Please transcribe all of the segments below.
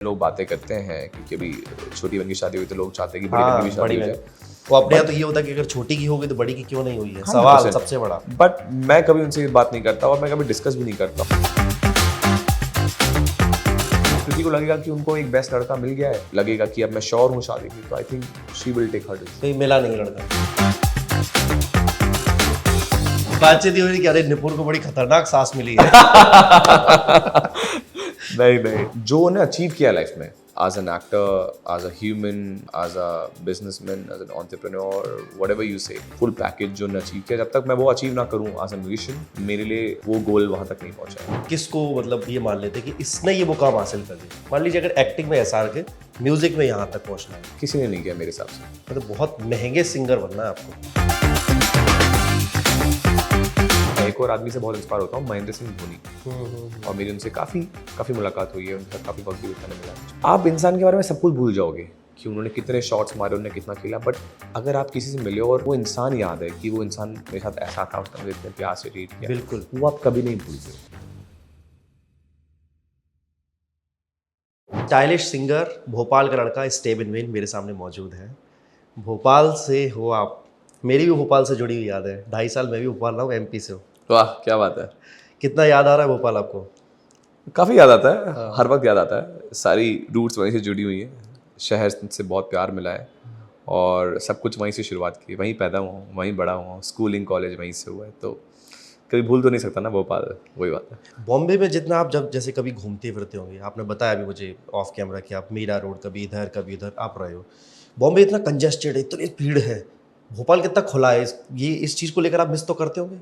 लोग बातें करते हैं कि अभी छोटी बहन की शादी हुई तो लोग चाहते हैं कि बड़ी बहन की भी शादी हो जाए। वो अपने यहाँ तो ये होता है कि अगर छोटी की होगी तो बड़ी की क्यों नहीं हुई है, 100% सवाल सबसे बड़ा। बट मैं कभी उनसे बात नहीं करता और मैं कभी डिस्कस भी नहीं करता, क्योंकि को लगेगा कि उनको एक बेस्ट लड़का मिल गया है, लगेगा कि अब मैं श्योर हूँ शादी की, तो I think she will take her decision. कहीं मिला नहीं लड़का। बातचीत ये हो रही कि अरे निपुण को बड़ी खतरनाक सांस मिली है। नहीं, जो उन्हें अचीव किया लाइफ में as an actor, as a human, as a businessman, as an entrepreneur, whatever you say, full package जो उन्हें अचीव किया, जब तक मैं वो अचीव ना करूं एज अ म्यूजिशियन, मेरे लिए वो गोल वहां तक नहीं पहुंचा है। किसको मतलब ये मान लेते कि इसने ये मुकाम हासिल कर लिया। मान लीजिए अगर एक्टिंग में एसआर के म्यूजिक में यहाँ तक पहुंचना है, किसी ने नहीं किया मेरे हिसाब से। मतलब बहुत महंगे सिंगर बनना है आपको। एक और आदमी से बहुत इंस्पायर होता हूँ, महेंद्र सिंह धोनी, और मेरी उनसे काफ़ी मुलाकात हुई है, उनके साथ काफ़ी वक्त भी बिताने मिला है। आप इंसान के बारे में सब कुछ भूल जाओगे कि उन्होंने कितने शॉट्स मारे, उन्होंने कितना खेला, बट अगर आप किसी से मिले और वो इंसान याद है कि वो इंसान मेरे साथ ऐसा था, उसने मुझे इतने प्यार से ट्रीट किया, बिल्कुल, वो आप कभी नहीं भूलते। स्टाइलिश सिंगर, भोपाल का लड़का स्टेब इन वेन मेरे सामने मौजूद है। भोपाल से हो आप, मेरी भी भोपाल से जुड़ी हुई याद है। 2.5 साल मैं भी भोपाल रहा हूँ, एमपी से हूँ। वाह, क्या बात है। कितना याद आ रहा है भोपाल आपको? काफ़ी याद आता है, हर वक्त याद आता है। सारी रूट्स वहीं से जुड़ी हुई हैं, शहर से बहुत प्यार मिला है और सब कुछ वहीं से शुरुआत की, वहीं पैदा हुआ हूँ, वहीं बड़ा हुआ हूँ, स्कूलिंग कॉलेज वहीं से हुआ है, तो कभी भूल तो नहीं सकता ना भोपाल, वही बात है। बॉम्बे में जितना आप जब जैसे कभी घूमते फिरते होंगे, आपने बताया अभी मुझे ऑफ कैमरा कि आप मीरा रोड कभी इधर कभी उधर आप रहे हो। बॉम्बे इतना कंजेस्टेड है, इतनी भीड़ है। भोपाल कितना खुला है, इस चीज़ को लेकर आप मिस तो करते होंगे?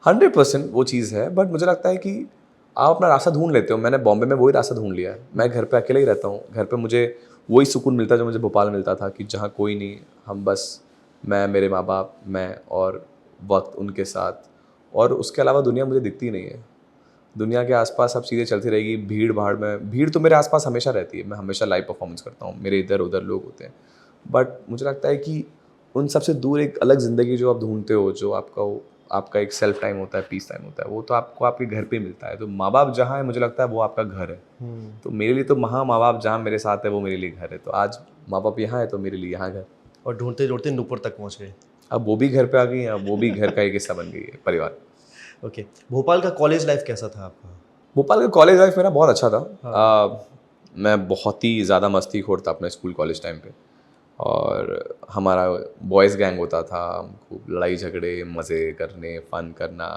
100% वो चीज़ है, बट मुझे लगता है कि आप अपना रास्ता ढूंढ लेते हो। मैंने बॉम्बे में वही रास्ता ढूंढ लिया है। मैं घर पे अकेले ही रहता हूँ, घर पे मुझे वही सुकून मिलता है जो मुझे भोपाल मिलता था, कि जहाँ कोई नहीं, हम बस, मैं, मेरे माँ बाप, मैं और वक्त उनके साथ, और उसके अलावा दुनिया मुझे दिखती नहीं है। दुनिया के आसपास सब चीज़ें चलती रहेगी, भीड़ भाड़ में, भीड़ तो मेरे आसपास हमेशा रहती है, मैं हमेशा लाइव परफॉर्मेंस करता हूँ, मेरे इधर उधर लोग होते हैं, बट मुझे लगता है कि उन सबसे दूर एक अलग ज़िंदगी जो आप ढूंढते हो, जो आपका एक सेल्फ टाइम होता है, पीस टाइम होता है, वो तो आपको आपके घर पे मिलता है। तो माँ बाप जहाँ है, मुझे लगता है वो आपका घर है। तो मेरे लिए तो माँ बाप जहाँ मेरे साथ है वो मेरे लिए घर है। तो आज माँ बाप यहाँ है तो मेरे लिए यहाँ घर। और ढूंढते ढूंढते नूपुर तक पहुँच गए। अब वो भी घर पे आ गई हैं, अब वो भी घर का एक हिस्सा बन गई है, परिवार। ओके, भोपाल का कॉलेज लाइफ कैसा था आपका? भोपाल का कॉलेज लाइफ मेरा बहुत अच्छा था। मैं बहुत ही ज़्यादा मस्तीखोर था अपने स्कूल कॉलेज टाइम पे, और हमारा बॉयज़ गैंग होता था, हम खूब लड़ाई झगड़े, मज़े करने, फ़न करना,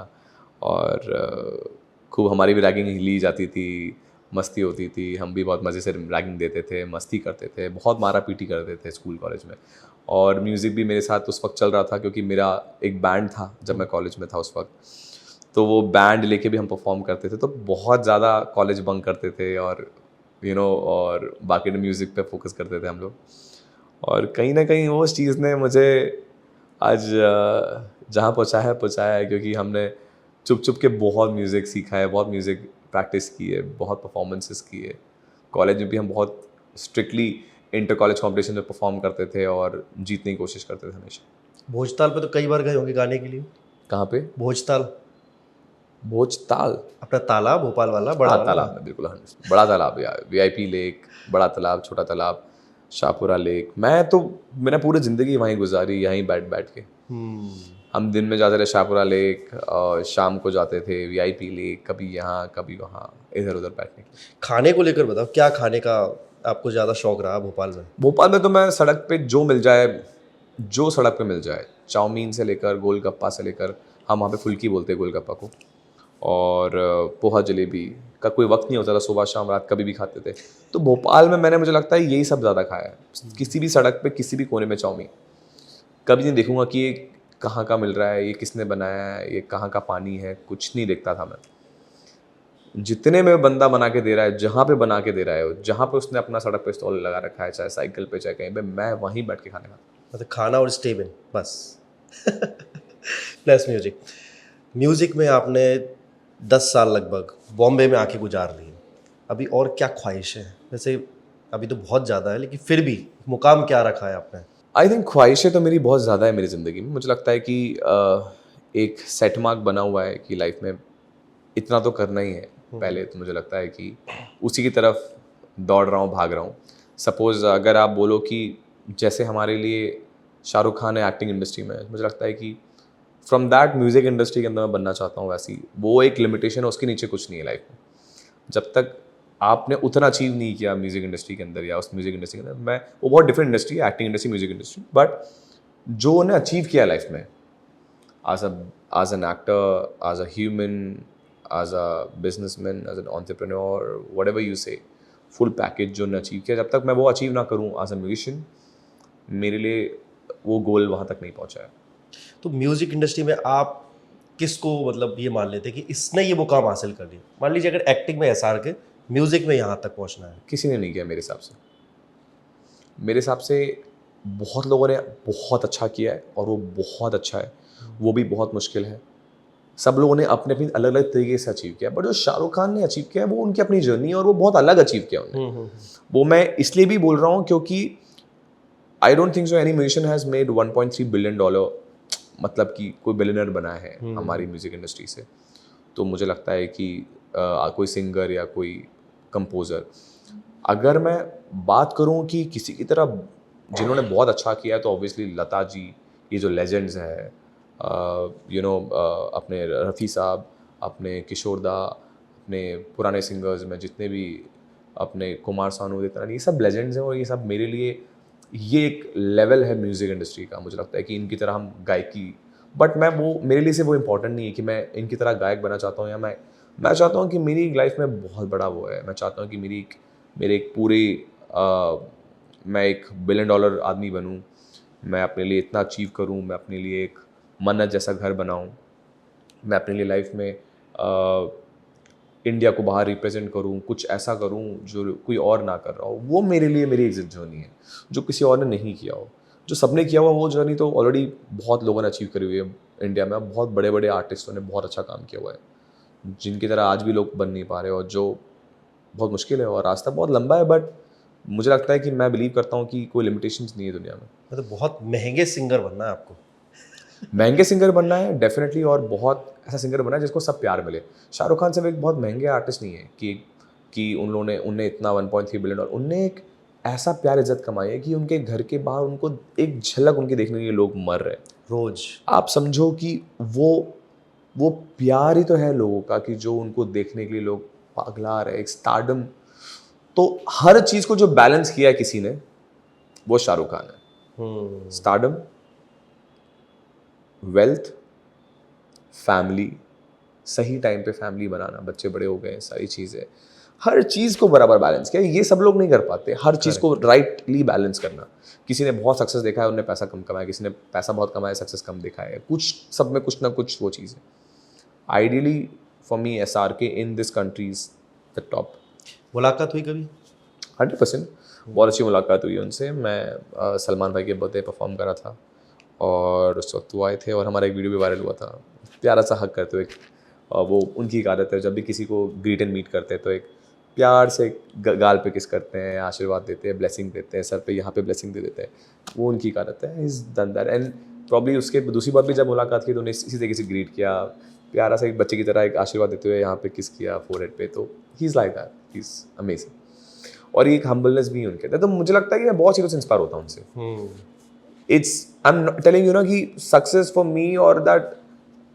और खूब हमारी भी रैगिंग ली जाती थी, मस्ती होती थी, हम भी बहुत मज़े से रैगिंग देते थे, मस्ती करते थे, बहुत मारा पीटी करते थे स्कूल कॉलेज में। और म्यूज़िक भी मेरे साथ उस वक्त चल रहा था, क्योंकि मेरा एक बैंड था जब मैं कॉलेज में था उस वक्त, तो वो बैंड लेके भी हम परफॉर्म करते थे, तो बहुत ज़्यादा कॉलेज बंक करते थे, और और बाकी म्यूज़िक पे फोकस करते थे हम लोग। और कहीं ना कहीं वो चीज़ ने मुझे आज जहाँ पहुँचाया है, क्योंकि हमने चुप चुप के बहुत म्यूज़िक सीखा है, बहुत म्यूज़िक प्रैक्टिस की है, बहुत परफॉर्मेंसेस की है। कॉलेज में भी हम बहुत स्ट्रिक्टली इंटर कॉलेज कॉम्पिटिशन में परफॉर्म करते थे और जीतने की कोशिश करते थे हमेशा। भोजताल पे तो कई बार गए होंगे गाने के लिए। कहाँ पे? भोजताल, भोजताल? अपना तालाब भोपाल वाला बड़ा हाँ, वाला। तालाब में बिल्कुल 100%। बड़ा तालाब यार, वीआईपी लेक, बड़ा तालाब, छोटा तालाब, शाहपुरा लेक। मैंने पूरी ज़िंदगी वहीं गुजारी, यहीं बैठ बैठ के। हम दिन में जाते थे शाहपुरा लेक, और शाम को जाते थे वीआईपी लेक, कभी यहाँ कभी वहाँ, इधर उधर बैठने के लिए। खाने को लेकर बताओ, क्या खाने का आपको ज़्यादा शौक रहा भोपाल में? भोपाल में तो मैं सड़क पे जो मिल जाए, जो सड़क पे मिल जाए, चाउमीन से लेकर गोलगप्पा से लेकर, हम वहाँ पे फुल्की बोलते हैं गोलगप्पा को, और पोहा जलेबी का कोई वक्त नहीं होता था, सुबह शाम रात कभी भी खाते थे। तो भोपाल में मैंने, मुझे लगता है यही सब ज़्यादा खाया है। किसी भी सड़क पे, किसी भी कोने में चाउमीन, कभी नहीं देखूंगा कि ये कहाँ का मिल रहा है, ये किसने बनाया है, ये कहाँ का पानी है, कुछ नहीं देखता था मैं। जितने में बंदा बना के दे रहा है, जहाँ पे बना के दे रहा है, जहाँ पे उसने अपना सड़क पे स्टॉल लगा रखा है, चाहे साइकिल पे चाहे कहीं पे, मैं वहीं बैठ के खाने खाता। मतलब खाना और स्टे में बस। Plus music. म्यूजिक में आपने 10 साल लगभग बॉम्बे में आके गुजार ली। अभी और क्या ख्वाहिश है? वैसे अभी तो बहुत ज़्यादा है, लेकिन फिर भी मुकाम क्या रखा है आपने? आई थिंक ख्वाहिशें तो मेरी बहुत ज़्यादा है मेरी ज़िंदगी में। मुझे लगता है कि एक सेट मार्क बना हुआ है कि लाइफ में इतना तो करना ही है। पहले तो मुझे लगता है कि उसी की तरफ दौड़ रहा हूँ, भाग रहा हूँ। सपोज़ अगर आप बोलो कि जैसे हमारे लिए शाहरुख खान है एक्टिंग इंडस्ट्री में, मुझे लगता है कि फ्रॉम दैट म्यूज़िक इंडस्ट्री के अंदर मैं बनना चाहता हूँ वैसी, वो एक लिमिटेशन है, उसके नीचे कुछ नहीं है लाइफ में। जब तक आपने उतना अचीव नहीं किया म्यूज़िक इंडस्ट्री के अंदर या उस म्यूज़िक इंडस्ट्री के अंदर, मैं वो बहुत डिफरेंट इंडस्ट्री है, acting industry, music industry, but जो उन्हें अचीव किया लाइफ में as a as an actor, as a human, as a businessman, as an entrepreneur, whatever you say, full package जो उन्हें अचीव किया, जब तक मैं वो अचीव ना करूँ एज अ म्यूजिशियन, मेरे लिए वो गोल वहाँ तक नहीं पहुँचा है। तो म्यूजिक इंडस्ट्री में आप किसको मतलब ये मान लेते हैं कि इसने ये मुकाम हासिल कर लिया? मान लीजिए अगर एक्टिंग में एसआर के, म्यूजिक में यहाँ तक पहुँचना है। किसी ने नहीं किया मेरे हिसाब से। मेरे हिसाब से बहुत लोगों ने बहुत अच्छा किया है और वो बहुत अच्छा है, वो भी बहुत मुश्किल है। सब लोगों ने अपने अपनी अलग अलग तरीके से अचीव किया, बट जो शाहरुख खान ने अचीव किया है वो उनकी अपनी जर्नी है और वो बहुत अलग अचीव किया उन्होंने। वो मैं इसलिए भी बोल रहा हूँ क्योंकि I don't think so any musician has made $1.3 billion, मतलब कि कोई बिलियनर बना है हमारी म्यूज़िक इंडस्ट्री से। तो मुझे लगता है कि कोई सिंगर या कोई कंपोज़र, अगर मैं बात करूं कि किसी की तरह जिन्होंने बहुत अच्छा किया है, तो ऑब्वियसली लता जी, ये जो लेजेंड्स हैं, अपने रफ़ी साहब, अपने किशोर दा, अपने पुराने सिंगर्स में जितने भी अपने कुमार सानू, ये सब लेजेंड्स हैं और ये सब मेरे लिए ये एक लेवल है म्यूज़िक इंडस्ट्री का। मुझे लगता है कि इनकी तरह हम गायकी, बट मैं वो मेरे लिए से वो इम्पोर्टेंट नहीं है कि मैं इनकी तरह गायक बनना चाहता हूँ या मैं चाहता हूँ कि मेरी लाइफ में बहुत बड़ा वो है। मैं चाहता हूँ कि मेरे एक पूरे मैं एक $1 बिलियन आदमी बनूँ, मैं अपने लिए इतना अचीव करूँ, मैं अपने लिए एक मन्नत जैसा घर बनाऊँ, मैं अपने लिए लाइफ में इंडिया को बाहर रिप्रेजेंट करूँ, कुछ ऐसा करूँ जो कोई और ना कर रहा हो। वो मेरे लिए मेरी एग्जिट जर्नी है, जो किसी और ने नहीं किया हो। जो सबने किया हुआ वो जर्नी तो ऑलरेडी बहुत लोगों ने अचीव करी हुई है इंडिया में। बहुत बड़े बड़े आर्टिस्टों ने बहुत अच्छा काम किया हुआ है, जिनकी तरह आज भी लोग बन नहीं पा रहे, और जो बहुत मुश्किल है और रास्ता बहुत लंबा है। बट मुझे लगता है कि मैं बिलीव करता हूँ कि कोई लिमिटेशंस नहीं है दुनिया में। मतलब बहुत महंगे सिंगर बनना है आपको। महंगे सिंगर बनना है डेफिनेटली, और बहुत ऐसा सिंगर बनना है जिसको सब प्यार मिले। शाहरुख खान सिर्फ एक बहुत महंगे आर्टिस्ट नहीं है कि उनने इतना $1.3 बिलियन, उनने एक ऐसा प्यार इज्जत कमाई है कि उनके घर के बाहर उनको एक झलक उनकी देखने के लिए लोग मर रहे हैं रोज। आप समझो कि वो प्यार ही तो है लोगों का, कि जो उनको देखने के लिए लोग पागला रहे, एक स्टारडम। तो हर चीज को जो बैलेंस किया है किसी ने, वो शाहरुख खान है। स्टारडम, वेल्थ, फैमिली, सही टाइम पे फैमिली बनाना, बच्चे बड़े हो गए, सारी चीज़ें, हर चीज़ को बराबर बैलेंस किया। ये सब लोग नहीं कर पाते, हर चीज़ को राइटली बैलेंस करना। किसी ने बहुत सक्सेस देखा है, उन्होंने पैसा कम कमाया, किसी ने पैसा बहुत कमाया, सक्सेस कम दिखाया है। कुछ सब में कुछ ना कुछ वो चीज़ है। Ideally for me SRK in this country is the top. मुलाकात हुई कभी? 100%। बहुत अच्छी मुलाकात हुई उनसे। मैं सलमान भाई के बर्थडे परफॉर्म करा था और उस वक्त वो आए थे और हमारा एक वीडियो भी वायरल हुआ था, प्यारा सा हग करते हुए। वो उनकी एक आदत है, जब भी किसी को ग्रीट एंड मीट करते हैं तो एक प्यार से गाल पे किस करते हैं, आशीर्वाद देते हैं, ब्लेसिंग देते हैं, सर पे यहाँ पे ब्लेसिंग दे देते हैं। वो उनकी एक आदत है। Is done that. And probably उसके दूसरी बार भी जब मुलाकात की तो उन्हें इसी तरीके से ग्रीट किया, प्यारा सा एक बच्चे की तरह एक आशीर्वाद देते हुए यहाँ पे किस किया फोरहेड पे। तो he is like that, he is amazing. और ये एक हम्बलनेस भी उनके अंदर। तो मुझे लगता है कि मैं बहुत चीज़ों से इंस्पायर होता हूँ उनसे। It's I am telling you ना कि सक्सेस फॉर मी और दैट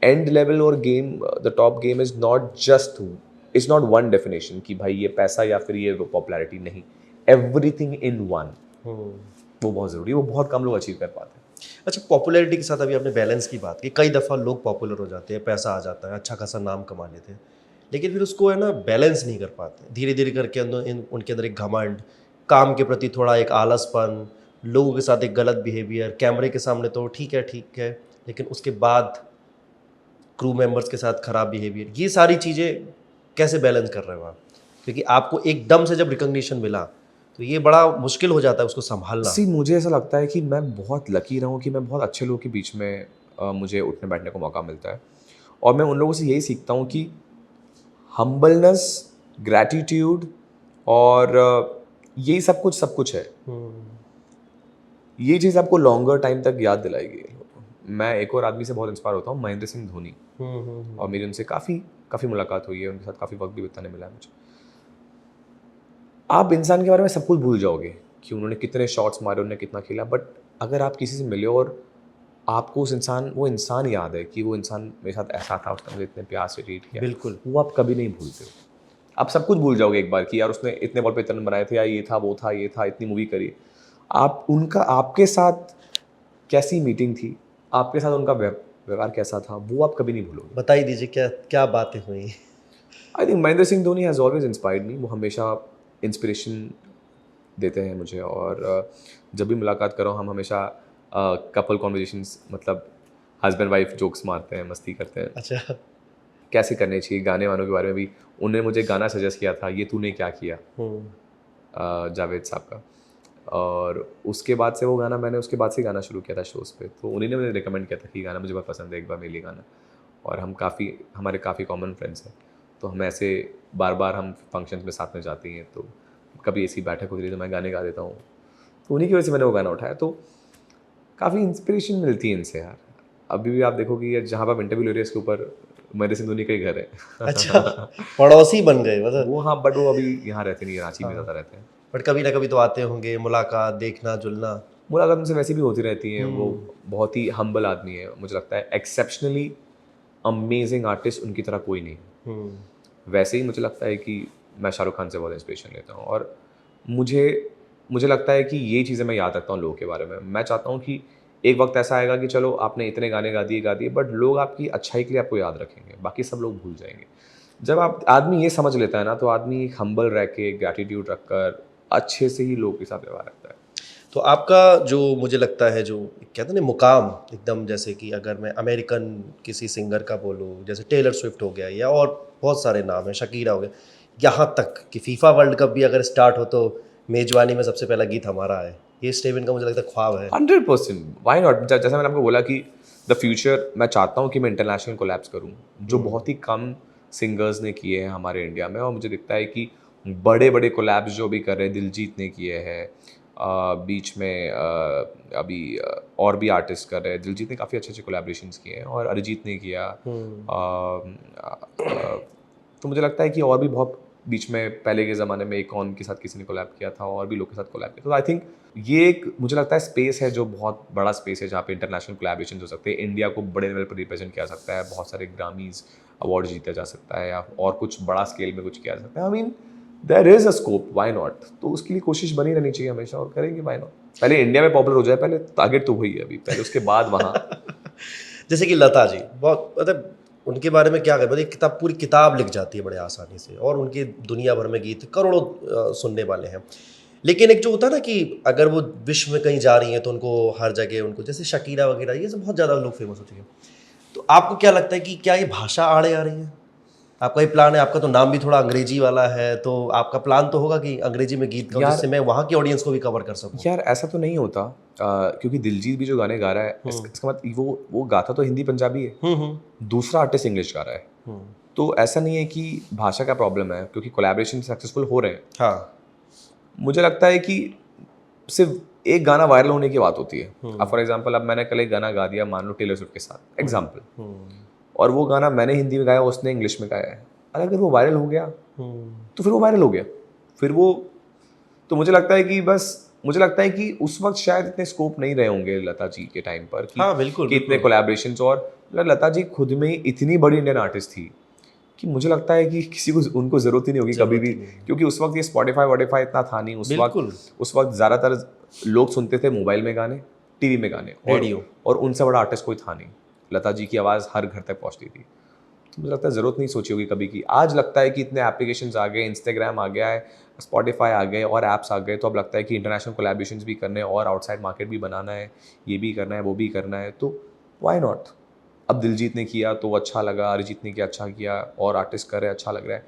एंड लेवल और game, the top game is not just, it's not one definition कि भाई ये पैसा या फिर ये पॉपुलैरिटी। नहीं, एवरीथिंग इन वन, वो बहुत ज़रूरी है, वो बहुत कम लोग अचीव कर पाते हैं। अच्छा, पॉपुलैरिटी के साथ अभी आपने बैलेंस की बात की। कई दफ़ा लोग पॉपुलर हो जाते हैं, पैसा आ जाता है, अच्छा खासा नाम कमा लेते हैं, लेकिन फिर उसको है ना बैलेंस नहीं कर पाते। धीरे धीरे करके उनके अंदर एक घमंड, काम के प्रति थोड़ा एक आलसपन, लोगों के साथ एक गलत बिहेवियर। कैमरे के सामने तो ठीक है, लेकिन उसके बाद क्रू मेंबर्स के साथ ख़राब बिहेवियर। ये सारी चीज़ें कैसे बैलेंस कर रहे हो आप? क्योंकि आपको एकदम से जब रिकग्निशन मिला तो ये बड़ा मुश्किल हो जाता है उसको संभालना। मुझे ऐसा लगता है कि मैं बहुत लकी रहा हूँ कि मैं बहुत अच्छे लोगों के बीच में मुझे उठने बैठने को मौका मिलता है। और मैं उन लोगों से यही सीखता हूँ कि हम्बलनेस, ग्रैटिट्यूड और यही सब कुछ है। ये चीज़ आपको लॉन्गर टाइम तक याद दिलाएगी। मैं एक और आदमी से बहुत इंस्पायर होता हूँ, महेंद्र सिंह धोनी। और मेरी उनसे काफ़ी मुलाकात हुई है, उनके साथ काफ़ी वक्त भी बिताने मिला है मुझे। आप इंसान के बारे में सब कुछ भूल जाओगे कि उन्होंने कितने शॉट्स मारे, उन्होंने कितना खेला, बट अगर आप किसी से मिले और आपको वो इंसान याद है कि वो इंसान मेरे साथ ऐसा था, उसने मुझे इतने प्यार से ट्रीट किया, बिल्कुल। वो आप कभी नहीं भूलते हो। आप सब कुछ भूल जाओगे एक बार कि यार उसने इतने बॉल पे इतने रन बनाए थे, या ये था, वो था, ये था, इतनी मूवी करी। आप उनका आपके साथ कैसी मीटिंग थी, आपके साथ उनका व्यवहार कैसा था, वो आप कभी नहीं भूलोगे। बता ही दीजिए क्या क्या बातें हुई। I think Mahendra Singh Dhoni has always inspired me. वो हमेशा इंस्पिरेशन देते हैं मुझे, और जब भी मुलाकात करो हम हमेशा कपल कॉन्वर्जेशंस, मतलब हस्बैंड वाइफ जोक्स मारते हैं, मस्ती करते हैं, अच्छा। कैसे करने चाहिए, गाने वानों के बारे में भी। उन्होंने मुझे गाना सजेस्ट किया था, ये तूने क्या किया, जावेद साहब का, और उसके बाद से वो गाना मैंने उसके बाद से गाना शुरू किया था शोज़ पे। तो उन्हीं ने मुझे रिकमेंड किया था कि गाना मुझे बहुत पसंद है, एक बार मिली गाना। और हमारे काफ़ी कॉमन फ्रेंड्स हैं, तो हम ऐसे बार बार हम फंक्शंस में साथ में जाती हैं, तो कभी ऐसी बैठक होती है तो मैं गाने गा देता हूँ, तो उन्हीं की वजह से मैंने वो गाना उठाया। तो काफ़ी इंस्पिरेशन मिलती है इनसे यार। अभी भी आप देखोगे यार, जहाँ पर आप इंटरव्यू ले रहे हैं इसके ऊपर महेंद्र सिंह धोनी का ही घर है। अच्छा, पड़ोसी बन गए मतलब। वो हाँ, बट वो अभी यहाँ रहते नहीं है, रांची में ज़्यादा रहते हैं। बट कभी ना कभी तो आते होंगे, मुलाकात, देखना जुलना। मुलाकात उनसे वैसे भी होती रहती है। वो बहुत ही हम्बल आदमी है, मुझे लगता है एक्सेप्शनली अमेजिंग आर्टिस्ट उनकी तरह कोई नहीं है। वैसे ही मुझे लगता है कि मैं शाहरुख खान से बहुत इंस्पिरेशन लेता हूँ, और मुझे लगता है कि ये चीज़ें मैं याद रखता हूँ लोगों के बारे में। मैं चाहता हूँ कि एक वक्त ऐसा आएगा कि चलो आपने इतने गाने गा दिए, बट लोग आपकी अच्छाई के लिए आपको याद रखेंगे, बाकी सब लोग भूल जाएंगे। जब आदमी ये समझ लेता है ना, तो आदमी एक हम्बल रह के, ग्रैटिट्यूड रख कर, अच्छे से ही लोगों के साथ व्यवहार रखता है। तो आपका जो मुझे लगता है जो कहते हैं ना मुकाम एकदम, जैसे कि अगर मैं अमेरिकन किसी सिंगर का बोलूँ, जैसे टेलर स्विफ्ट हो गया या और बहुत सारे नाम हैं, शकीरा हो गया, यहाँ तक कि फीफा वर्ल्ड कप भी अगर स्टार्ट हो तो मेजबानी में सबसे पहला गीत हमारा है, ये स्टेवन का मुझे लगता है ख्वाब है। 100%, वाई नॉट। जैसा मैंने आपको बोला कि द फ्यूचर, मैं चाहता हूँ कि मैं इंटरनेशनल कोलैब्स करूँ, जो बहुत ही कम सिंगर्स ने किए हैं हमारे इंडिया में। और मुझे दिखता है कि बड़े बड़े कोलैब्स जो भी कर रहे हैं, दिलजीत ने किए हैं, बीच में अभी और भी आर्टिस्ट कर रहे हैं। दिलजीत ने काफ़ी अच्छे अच्छे कोलैबोरेशंस किए हैं, और अरिजीत ने किया। तो मुझे लगता है कि और भी बहुत बीच में पहले के ज़माने में एक कौन के साथ किसी ने कोलैब किया था, और भी लोग के साथ कोलैब किया। तो आई थिंक ये एक मुझे लगता है स्पेस है, जो बहुत बड़ा स्पेस है, जहाँ पे इंटरनेशनल कोलैबोरेशन हो सकते हैं। इंडिया को बड़े लेवल पर रिप्रेजेंट किया जा सकता है, बहुत सारे ग्रामीज अवार्ड जीता जा सकता है, या और कुछ बड़ा स्केल में कुछ किया जा सकता है। I mean there is a scope, why not. तो उसके लिए कोशिश बनी रहनी चाहिए हमेशा, और करेंगे, वाई नॉट। पहले इंडिया में पॉपुलर हो जाए, पहले टारगेट तो वही है अभी, पहले उसके बाद वहाँ। जैसे कि लता जी, बहुत मतलब उनके बारे में क्या कहें, मतलब एक किताब, पूरी किताब लिख जाती है बड़े आसानी से, और उनके दुनिया भर में गीत करोड़ों सुनने वाले हैं। लेकिन एक जो होता है ना कि अगर वो विश्व में कहीं जा रही हैं तो उनको हर जगह उनको, जैसे शकीरा वगैरह, ये सब बहुत ज़्यादा लोग फेमस हो चुके हैं। तो आपको क्या लगता है कि क्या ये भाषा आड़े आ रही है? आपका ये प्लान है, आपका तो नाम भी थोड़ा अंग्रेजी वाला है, तो आपका प्लान तो होगा कि अंग्रेजी में गीत गाऊं, यार- जिससे मैं वहाँ की ऑडियंस को भी कवर कर सकूं। यार ऐसा तो नहीं होता, क्योंकि दिलजीत भी जो गाने गा रहा है, इसका मतलब वो गाता तो हिंदी पंजाबी है, दूसरा आर्टिस्ट इंग्लिश गा रहा है। तो ऐसा नहीं है कि भाषा का प्रॉब्लम है, क्योंकि कोलैबोरेशन सक्सेसफुल हो रहे हैं। हाँ। मुझे लगता है कि सिर्फ एक गाना वायरल होने की बात होती है। अब फॉर एग्जांपल, अब मैंने कल एक गाना गा दिया, मान लो टेलर स्विफ्ट के साथ एग्जांपल, और वो गाना मैंने हिंदी में गाया, उसने इंग्लिश में गाया है, और अगर वो वायरल हो गया तो फिर वो वायरल हो गया, फिर वो, तो मुझे लगता है कि उस वक्त शायद इतने स्कोप नहीं रहे होंगे लता जी के टाइम पर कि, हाँ, बिल्कुल, कि इतने कोलैबोरेशंस। और लता जी खुद में इतनी बड़ी इंडियन आर्टिस्ट थी कि मुझे लगता है कि किसी को उनको ज़रूरत ही नहीं होगी कभी भी, क्योंकि उस वक्त ये स्पॉटिफाई वॉटिफाई इतना था नहीं। उस वक्त ज़्यादातर लोग सुनते थे मोबाइल में गाने, टीवी में गाने, रेडियो, और उनसे बड़ा आर्टिस्ट कोई था नहीं। लता जी की आवाज़ हर घर तक पहुँचती थी। तो मुझे लगता है ज़रूरत नहीं सोची होगी कभी की। आज लगता है कि इतने एप्लीकेशंस आ गए, इंस्टाग्राम आ गया है, स्पॉटिफाई आ गए, और ऐप्स आ गए, तो अब लगता है कि इंटरनेशनल कोलैबोरेशंस भी करने हैं, और आउटसाइड मार्केट भी बनाना है, ये भी करना है, वो भी करना है, तो व्हाई नॉट। अब दिलजीत ने किया तो अच्छा लगा, अरिजीत ने किया अच्छा किया, और आर्टिस्ट कर रहे अच्छा लग रहा है।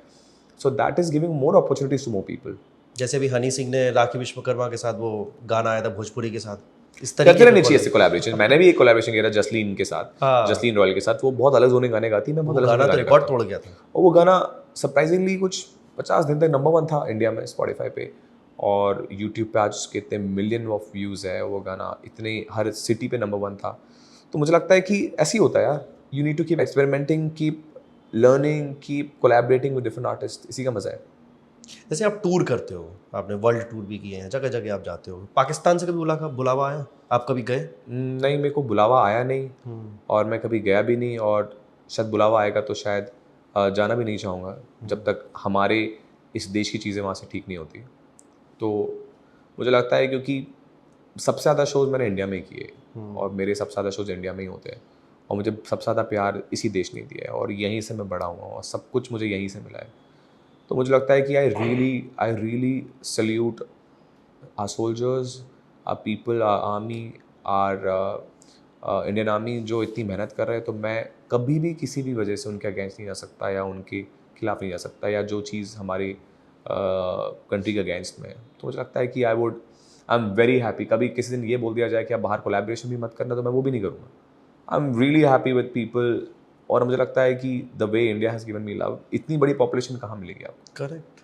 So that is giving more opportunities to more people. जैसे अभी हनी सिंह ने राखी विश्वकर्मा के साथ वो गाना आया था भोजपुरी के साथ, इस करते तरीके रहने चाहिए ऐसे कोलैबोरेशन। मैंने भी एक कोलैबोरेशन किया था जसलीन के साथ, हाँ। जसलीन रॉयल के साथ। वो बहुत अलग जोने गाने गाती, मैं बहुत वो अलग गाना जोने तो गाने रिकॉर्ड गाता हूँ। तोड़ गया था। और वो गाना सरप्राइजिंगली कुछ 50 दिन तक नंबर 1 था इंडिया में स्पॉटिफाई पे, और यूट्यूब पे आज उसके इतने मिलियन ऑफ व्यूज़ है। वो गाना इतने हर सिटी पे नंबर 1 था। तो मुझे लगता है कि ऐसे ही होता है यार, you need to keep experimenting, keep learning, keep collaborating with different artist, इसी का मज़ा है। जैसे आप टूर करते हो, आपने वर्ल्ड टूर भी किए हैं, जगह जगह आप जाते हो, पाकिस्तान से कभी बुलावा आया, आप कभी गए? नहीं, मेरे को बुलावा आया नहीं और मैं कभी गया भी नहीं, और शायद बुलावा आएगा तो शायद जाना भी नहीं चाहूँगा जब तक हमारे इस देश की चीज़ें वहाँ से ठीक नहीं होती। तो मुझे लगता है क्योंकि सबसे ज़्यादा शोज़ मैंने इंडिया में ही किए और मेरे सबसे ज़्यादा शोज़ इंडिया में ही होते हैं और मुझे सबसे ज़्यादा प्यार इसी देश ने दिया है और यहीं से मैं बड़ा हुआ हूँ और सब कुछ मुझे यहीं से मिला है। तो मुझे लगता है कि I really salute our soldiers, our people, our army, our Indian army जो इतनी मेहनत कर रहे हैं। तो मैं कभी भी किसी भी वजह से उनके अगेंस्ट नहीं जा सकता या उनके खिलाफ नहीं जा सकता या जो चीज़ हमारी कंट्री के अगेंस्ट में है। तो मुझे लगता है कि आई एम वेरी हैप्पी। कभी किसी दिन ये बोल दिया जाए कि आप बाहर कोलैबोरेशन भी मत करना तो मैं वो भी नहीं करूँगा। I am really happy with people और मुझे लगता है कि the way India has given me love, इतनी बड़ी पॉपुलेशन कहाँ मिलेगी आपको, करेक्ट।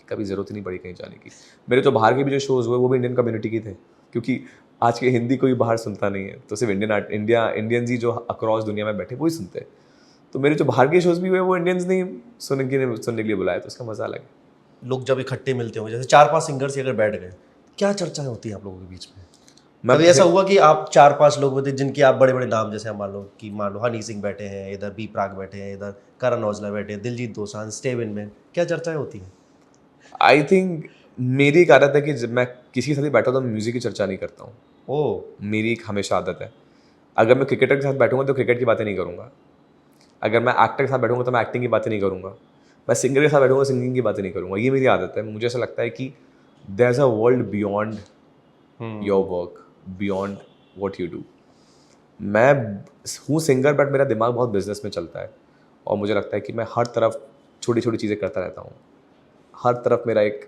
कभी ज़रूरत ही नहीं पड़ी कहीं जाने की। मेरे तो बाहर के भी जो शोज़ हुए वो भी इंडियन कम्युनिटी के थे क्योंकि आज के हिंदी कोई बाहर सुनता नहीं है, तो सिर्फ इंडियंस ही जो अक्रॉस दुनिया में बैठे वही सुनते हैं। तो मेरे जो बाहर के शोज़ भी हुए वो इंडियंस नहीं सुनने के लिए बुलाया, तो उसका मज़ा अलग है। लोग जब इकट्ठे मिलते होंगे, जैसे 4-5 सिंगर्स ही अगर बैठ गए, क्या चर्चाएं होती हैं आप लोगों के बीच में? कभी ऐसा हुआ कि आप 4-5 लोग होते जिनके आप बड़े बड़े नाम, जैसे मान लो हनी सिंह बैठे हैं इधर, बी प्राक बैठे हैं इधर, करण औजला बैठे हैं, दिलजीत दोसांझ, स्टेव इनमैन, क्या चर्चाएं होती हैं? आई थिंक मेरी एक आदत है कि जब मैं किसी के साथ भी बैठा तो मैं म्यूज़िक की चर्चा नहीं करता हूँ। ओह, मेरी एक हमेशा आदत है। अगर मैं क्रिकेटर के साथ बैठूंगा तो क्रिकेट की बातें नहीं करूँगा। अगर मैं एक्टर के साथ बैठूंगा तो मैं एक्टिंग की बातें नहीं करूँगा। मैं सिंगर के साथ बैठूंगा सिंगिंग की बातें नहीं करूँगा। ये मेरी आदत है। मुझे ऐसा लगता है कि there is a world beyond your work, beyond what you do. मैं हूँ सिंगर बट मेरा दिमाग बहुत बिजनेस में चलता है और मुझे लगता है कि मैं हर तरफ छोटी छोटी चीज़ें करता रहता हूँ। हर तरफ मेरा एक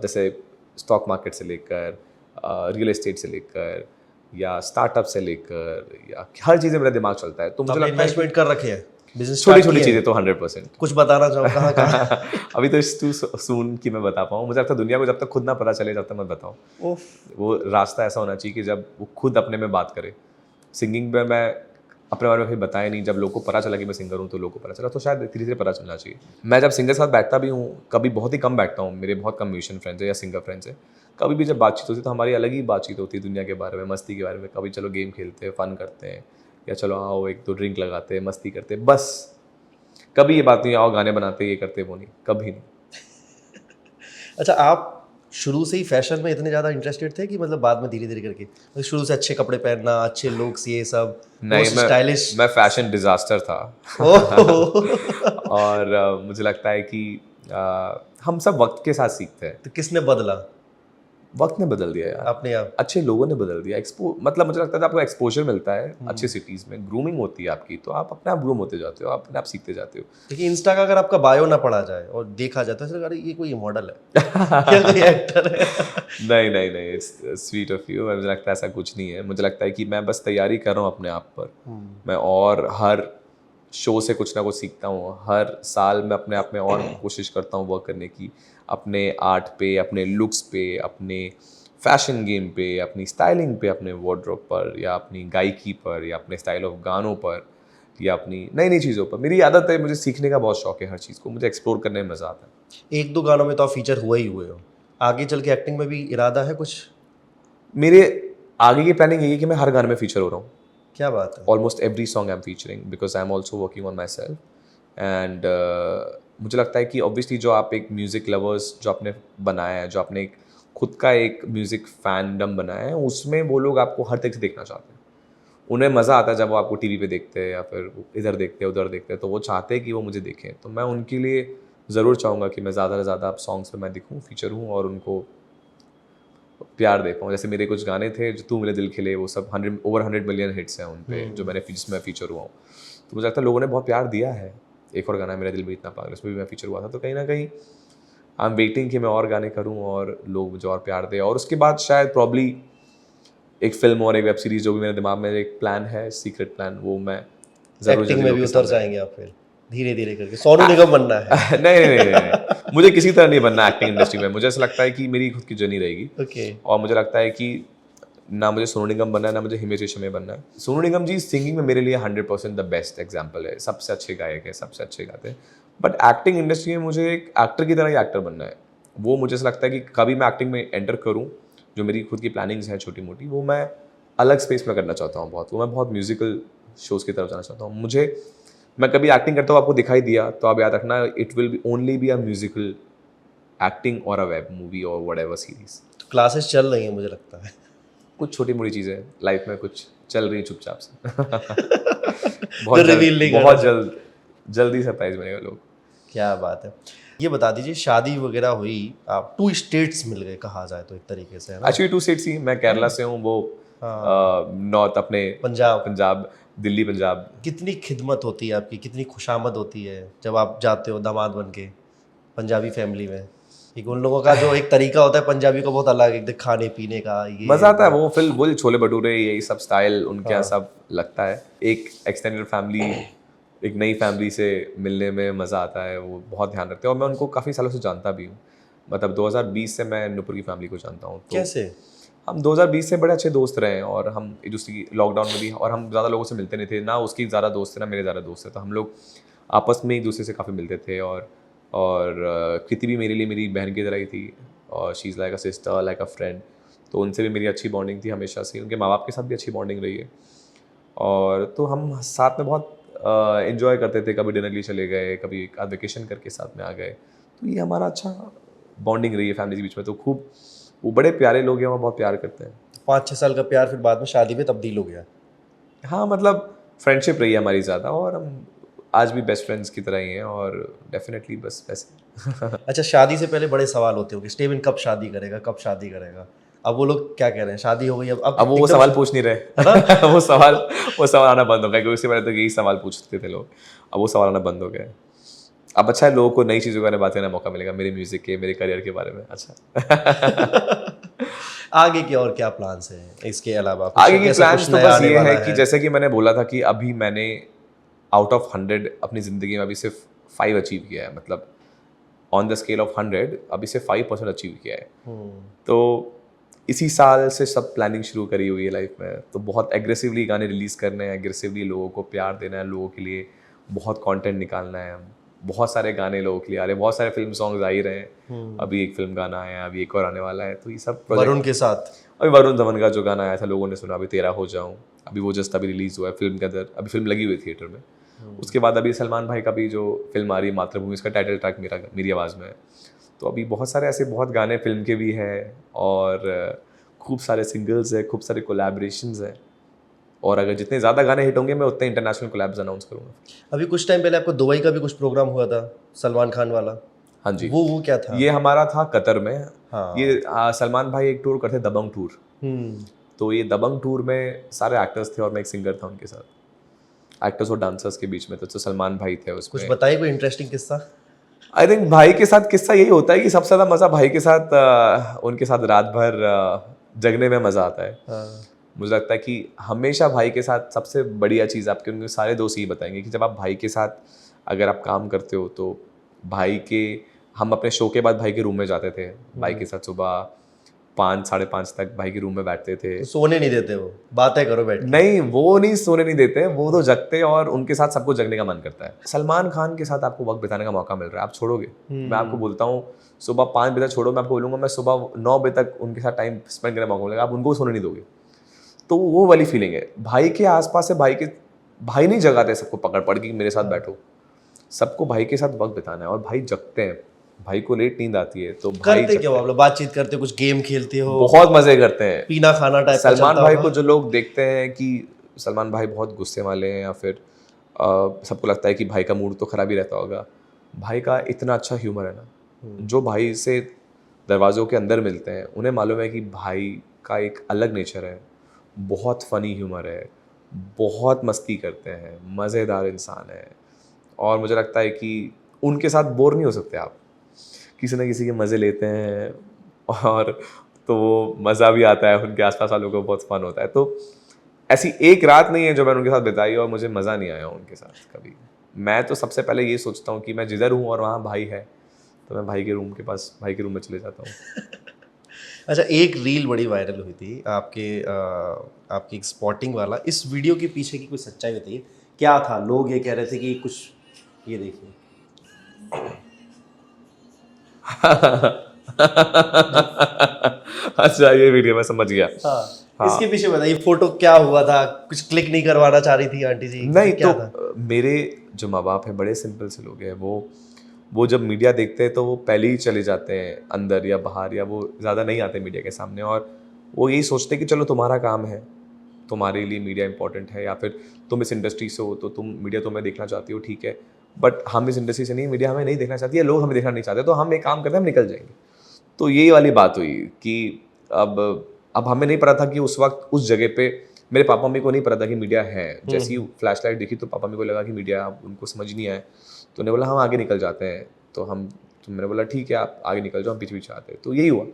जैसे स्टॉक मार्केट से लेकर रियल एस्टेट से लेकर या स्टार्टअप से लेकर या हर चीज़ में मेरा दिमाग चलता है। तो मुझे लगता है इन्वेस्टमेंट कर रखे हैं, बिजनेस छोटी छोटी चीज़ें तो 100%। कुछ बताना चाहो कहाँ कहाँ? अभी तो इट्स टू सून कि मैं बता पाऊँ। मुझे लगता है दुनिया को जब तक खुद ना पता चले जब तक मैं बताऊँ। उफ, वो रास्ता ऐसा होना चाहिए कि जब वो खुद अपने में बात करे। सिंगिंग में मैं अपने बारे में कहीं बताया नहीं, जब लोगों को पता चला कि मैं सिंगर हूँ तो लोगों को पता चला, तो शायद धीरे धीरे पता चलना चाहिए। मैं जब सिंगर के साथ बैठता भी हूँ, कभी बहुत ही कम बैठता हूँ, मेरे बहुत कम म्यूजिशियन फ्रेंड्स है या सिंगर फ्रेंड्स है, कभी भी जब बातचीत होती है तो हमारी अलग ही बातचीत होती है दुनिया के बारे में, मस्ती के बारे में। कभी चलो गेम खेलते हैं, फन करते हैं, या चलो आओ एक दो ड्रिंक लगाते हैं, मस्ती करते हैं, बस। कभी ये बात नहीं आओ गाने बनाते ये करते वो नहीं, कभी नहीं। अच्छा, आप शुरू से ही फैशन में इतने ज़्यादा इंटरेस्टेड थे कि मतलब बाद में धीरे धीरे करके, मतलब शुरू से अच्छे कपड़े पहनना, अच्छे लुक्स, ये सब नहीं, स्टाइलिश? मैं फैशन डिजास्टर था। ओह, और मुझे लगता है कि हम सब वक्त के साथ सीखते हैं। तो किसने बदला? वक्त ने बदल दिया यार, अपने आप? अच्छे लोगों ने बदल दिया। मतलब मुझे लगता है आपको एक्सपोजर मिलता है अच्छे सिटीज़ में, ग्रूमिंग होती है आपकी, तो आप अपने आप ग्रूम होते जाते हो, आप अपने आप सीखते जाते हो। देखिए, इंस्टा का अगर आपका बायो ना पढ़ा जाए और देखा जाए तो ऐसा अरे ये कोई मॉडल है क्या कोई एक्टर है? नहीं, इट्स स्वीट ऑफ यू। मुझे लगता है ऐसा कुछ नहीं है। मुझे लगता है कि मैं बस तैयारी कर रहा हूँ अपने आप पर। मैं और हर शो से कुछ ना कुछ सीखता हूँ। हर साल मैं अपने आप में और कोशिश करता हूँ वर्क करने की, अपने आर्ट पे, अपने लुक्स पे, अपने फैशन गेम पे, अपनी स्टाइलिंग पे, अपने वार्डरोब पर, या अपनी गायकी पर, या अपने स्टाइल ऑफ गानों पर, या अपनी नई नई चीज़ों पर। मेरी आदत है, मुझे सीखने का बहुत शौक है हर चीज़ को, मुझे एक्सप्लोर करने में मज़ा आता है। एक दो गानों में तो आप फीचर हुए हो, आगे चल के एक्टिंग में भी इरादा है कुछ? मेरे आगे की प्लानिंग यही है कि मैं हर गाने में फीचर हो रहा हूँ। क्या बात है! Almost every song I am featuring because I am also working on my self. And मुझे लगता है कि ऑब्वियसली जो आप एक म्यूज़िक लवर्स जो आपने बनाया है, जो आपने एक खुद का एक म्यूज़िक फैंडम बनाया है, उसमें वो लोग आपको हर तरह से देखना चाहते हैं। उन्हें मज़ा आता है जब वो आपको टीवी पे देखते हैं या फिर इधर देखते हैं उधर देखते हैं, तो वो चाहते हैं कि वो मुझे देखें। तो मैं उनके लिए ज़रूर चाहूँगा कि मैं ज़्यादा से ज़्यादा आप सॉन्ग्स पे मैं दिखूँ, फीचर हूँ और उनको प्यार दे पाऊँ। जैसे मेरे कुछ गाने थे जो तू मेरे दिल खिले, वो सब ओवर 100 मिलियन हिट्स हैं उन पे, जो जिसमें मैं फीचर हुआ हूँ। तो मुझे लगता है लोगों ने बहुत प्यार दिया है। एक और गाना है मेरा दिल भी इतना पागल, उसमें भी मैं फीचर हुआ था। तो कहीं ना कहीं आई एम वेटिंग कि मैं और गाने करूँ और लोग मुझे और प्यार दें, और उसके बाद शायद प्रॉब्ली एक फिल्म और एक वेब सीरीज, जो भी मेरे दिमाग में एक प्लान है, सीक्रेट प्लान, वो मैं ज़रूर एक्टिंग में भी उतर जाएंगे आप फिर धीरे धीरे करके, सोनू निगम बनना है? नहीं, मुझे किसी तरह नहीं बनना एक्टिंग इंडस्ट्री में। मुझे ऐसा लगता है कि मेरी खुद की जर्नी रहेगी। ओके। और मुझे लगता है कि ना मुझे सोनू निगम बनना है, ना मुझे हिमेश रेशमिया बनना है। सोनू निगम जी सिंगिंग में मेरे लिए 100% द बेस्ट एग्जाम्पल है। सबसे अच्छे गायक है, सबसे अच्छे गाते हैं, बट एक्टिंग इंडस्ट्री में मुझे एक एक्टर की तरह ही एक्टर बनना है। वो मुझे ऐसा लगता है कि कभी मैं एक्टिंग में एंटर करूँ, जो मेरी खुद की प्लानिंग्स हैं छोटी मोटी, वो मैं अलग स्पेस में करना चाहता हूँ बहुत। वो मैं बहुत म्यूजिकल शोज़ की तरफ जाना चाहता हूँ। मैं कभी एक्टिंग करता हूँ आपको दिखाई दिया तो आप याद रखना, it will be only be a musical acting और अ वेब मूवी और व्हाटएवर सीरीज। तो क्लासेस चल रही हैं मुझे लगता है। कुछ छोटी मोटी चीज़ें लाइफ में कुछ चल रही चुपचाप से। जो रिवील नहीं करना बहुत चाहते। जल्दी सरप्राइज बनेगा लोग। क्या बात है। ये बता दीजिए, शादी वगैरह हुई, आप 2 स्टेट्स मिल गए कहा जाए तो एक तरीके से, है ना? एक्चुअली 2 स्टेट्स ही, मैं केरला से हूँ, वो नॉर्थ अपने पंजाब। पंजाब, दिल्ली पंजाब। कितनी खिदमत होती है आपकी, कितनी खुशामद होती है जब आप जाते हो दामाद बन के पंजाबी फैमिली में? एक उन लोगों का जो एक तरीका होता है पंजाबी का बहुत अलग, एक खाने पीने का, ये मज़ा आता है, वो फिर वो छोले भटूरे यही सब स्टाइल उनके यहाँ हाँ। सब लगता है। एक एक्सटेंडेड फैमिली, एक नई फैमिली से मिलने में मज़ा आता है, वो बहुत ध्यान रखते हैं और मैं उनको काफ़ी सालों से जानता भी हूँ। मतलब 2020 से मैं नुपुर की फैमिली को जानता हूँ। तो कैसे? हम 2020 से बड़े अच्छे दोस्त रहे हैं और हम एक दूसरे की लॉकडाउन में भी, और हम ज़्यादा लोगों से मिलते नहीं थे, ना उसकी ज़्यादा दोस्त थे ना मेरे ज़्यादा दोस्त थे, तो हम लोग आपस में एक दूसरे से काफ़ी मिलते थे। और कृति भी मेरे लिए मेरी बहन की तरह ही थी, और she is like a sister, like a friend. तो उनसे भी मेरी अच्छी बॉन्डिंग थी हमेशा से, उनके माँ बाप के साथ भी अच्छी बॉन्डिंग रही है। और तो हम साथ में बहुत इन्जॉय करते थे, कभी डिनर लिए चले गए, कभी एक आध वेकेशन करके साथ में आ गए। तो ये हमारा अच्छा बॉन्डिंग रही है फैमिली के बीच में। तो खूब, वो बड़े प्यारे लोग हैं और बहुत प्यार करते हैं। 5-6 साल का प्यार फिर बाद में शादी में तब्दील हो गया। हाँ, मतलब फ्रेंडशिप रही है हमारी ज़्यादा, और हम आज भी बेस्ट फ्रेंड्स की तरह ही हैं, और डेफिनेटली बस वैसे। अच्छा, शादी से पहले बड़े सवाल होते होंगे, स्टीवन कब शादी करेगा, कब शादी करेगा? अब वो लोग क्या कह रहे हैं, शादी हो गई, अब अब वो एकदम सवाल से, पूछ नहीं है रहे। ना? वो सवाल आना बंद हो गया, क्योंकि उससे पहले तो यही सवाल पूछते थे लोग। अब वो सवाल आना बंद हो गया है। अब अच्छा है, लोगों को नई चीज़ों के बारे में बात करने का मौका मिलेगा, मेरे म्यूज़िक के, मेरे करियर के बारे में। अच्छा। आगे के और क्या प्लान्स हैं इसके अलावा? कुछ आगे की ऐसा कुछ प्लान्स तो नया बस आने ये है वाला कि है? जैसे कि मैंने बोला था कि अभी मैंने आउट ऑफ 100 अपनी ज़िंदगी में अभी सिर्फ 5 अचीव किया है। मतलब ऑन द स्केल ऑफ 100 अभी सिर्फ 5% अचीव किया है। तो इसी साल से सब प्लानिंग शुरू करी हुई है लाइफ में। तो बहुत एग्रेसिवली गाने रिलीज़ करने हैं, एग्रेसिवली लोगों को प्यार देना है, लोगों के लिए बहुत कंटेंट निकालना है। बहुत सारे गाने लोगों के लिए आ रहे हैं, बहुत सारे फिल्म सॉन्ग्स आ ही रहे हैं। अभी एक फिल्म गाना आया है, अभी एक और आने वाला है। तो ये सब वरुण के साथ। अभी वरुण धवन का जो गाना आया था, लोगों ने सुना, अभी तेरा हो जाऊं, अभी वो जस्ट अभी रिलीज़ हुआ है फिल्म के अंदर, अभी फिल्म लगी हुई थिएटर में। उसके बाद अभी सलमान भाई का भी जो फिल्म आ रही है मातृभूमि, इसका टाइटल ट्रैक मेरी आवाज़ में है। तो अभी बहुत सारे ऐसे बहुत गाने फिल्म के भी हैं, और खूब सारे सिंगल्स हैं, खूब सारे कोलैबोरेशंस हैं। और अगर जितने ज़्यादा गाने हिट होंगे, मैं उतने इंटरनेशनल कोलैब्स अनाउंस करूँगा। अभी कुछ टाइम पहले आपको दुबई का भी कुछ प्रोग्राम हुआ था, सलमान खान वाला। हाँ जी, वो क्या था? ये हमारा था कतर में। हाँ। ये सलमान भाई एक टूर करते दबंग टूर। तो ये दबंग टूर में सारे एक्टर्स थे और मैं एक सिंगर था उनके साथ, एक्टर्स और डांसर्स के बीच में। तो सलमान भाई थे कुछ उसमें। बताइए कोई इंटरेस्टिंग किस्सा। आई थिंक भाई के साथ किस्सा यही होता है कि सबसे ज़्यादा मज़ा भाई के साथ, उनके साथ रात भर जगने में मज़ा आता है। हाँ। मुझे लगता है कि हमेशा भाई के साथ सबसे बढ़िया चीज़ आपके उनके सारे दोस्त यही बताएंगे कि जब आप भाई के साथ अगर आप काम करते हो, तो भाई के, हम अपने शो के बाद भाई के रूम में जाते थे, भाई के साथ सुबह 5 साढ़े 5 तक भाई के रूम में बैठते थे। तो सोने नहीं देते, वो बातें करो बैठ के। नहीं, वो नहीं सोने नहीं देते, वो तो जगते हैं और उनके साथ सबको जगने का मन करता है। सलमान खान के साथ आपको वक्त बिताने का मौका मिल रहा है, आप छोड़ोगे? मैं आपको बोलता हूँ सुबह 5 बजे तक छोड़ो, मैं आपको बोलूँगा मैं सुबह 9 बजे तक उनके साथ टाइम स्पेंड करने का मौका मिलेगा, आप उनको सोने नहीं दोगे। तो वो वाली फीलिंग है भाई के आसपास से। भाई नहीं जगाते सबको पकड़ पड़ के मेरे साथ बैठो, सबको भाई के साथ वक्त बिताना है। और भाई जगते हैं, भाई को लेट नींद आती है, तो भाई करते क्या हो आप लोग? बातचीत करते हो, कुछ गेम खेलते हो, बहुत मजे करते हैं। पीना खाना टाइप का सलमान चलता भाई होगा? को जो लोग देखते हैं कि सलमान भाई बहुत गुस्से वाले हैं, या फिर सबको लगता है कि भाई का मूड तो खराब ही रहता होगा। भाई का इतना अच्छा ह्यूमर है ना, जो भाई से दरवाज़ों के अंदर मिलते हैं उन्हें मालूम है कि भाई का एक अलग नेचर है, बहुत फ़नी ह्यूमर है, बहुत मस्ती करते हैं, मज़ेदार इंसान है। और मुझे लगता है कि उनके साथ बोर नहीं हो सकते आप, किसी न किसी के मज़े लेते हैं, और तो वो मज़ा भी आता है, उनके आसपास वालों को बहुत फन होता है। तो ऐसी एक रात नहीं है जो मैंने उनके साथ बिताई और मुझे मज़ा नहीं आया उनके साथ कभी। मैं तो सबसे पहले ये सोचता हूँ कि मैं जिधर हूँ और वहाँ भाई है, तो मैं भाई के रूम में चले जाता हूँ। अच्छा, एक रील बड़ी वायरल हुई थी आपके, आपकी एक स्पॉटिंग वाला। इस वीडियो के पीछे की कुछ सच्चाई बताइए, क्या था? लोग ये कह रहे थे कि कुछ, ये देखिए, अच्छा ये वीडियो मैं समझ गया। हाँ, इसके पीछे बताइए, फोटो क्या हुआ था? कुछ क्लिक नहीं करवाना चाह रही थी आंटी जी? नहीं क्या तो था? मेरे जो माँ बाप है बड़े सिंपल से लोग हैं, वो जब मीडिया देखते हैं तो वो पहले ही चले जाते हैं अंदर या बाहर, या वो ज़्यादा नहीं आते मीडिया के सामने, और वो यही सोचते हैं कि चलो तुम्हारा काम है, तुम्हारे लिए मीडिया इंपॉर्टेंट है, या फिर तुम इस इंडस्ट्री से हो तो तुम मीडिया तुम्हें देखना चाहती हो, ठीक है, बट हम इस इंडस्ट्री से नहीं, मीडिया हमें नहीं देखना चाहती है, लोग हमें देखना नहीं चाहते, तो हम एक काम करते हैं, हम निकल जाएंगे। तो यही वाली बात हुई कि अब अब हमें नहीं पता था कि उस वक्त उस जगह पे मेरे पापा मम्मी को नहीं पता था कि मीडिया है। जैसे ही फ्लैश लाइट दिखी तो पापा मम्मी को लगा कि मीडिया, अब उनको समझ नहीं आया, तो उन्होंने बोला हम आगे निकल जाते हैं। तो मैंने बोला ठीक है आप आगे निकल जाओ, हम पीछे पीछे आते हैं। तो यही हुआ।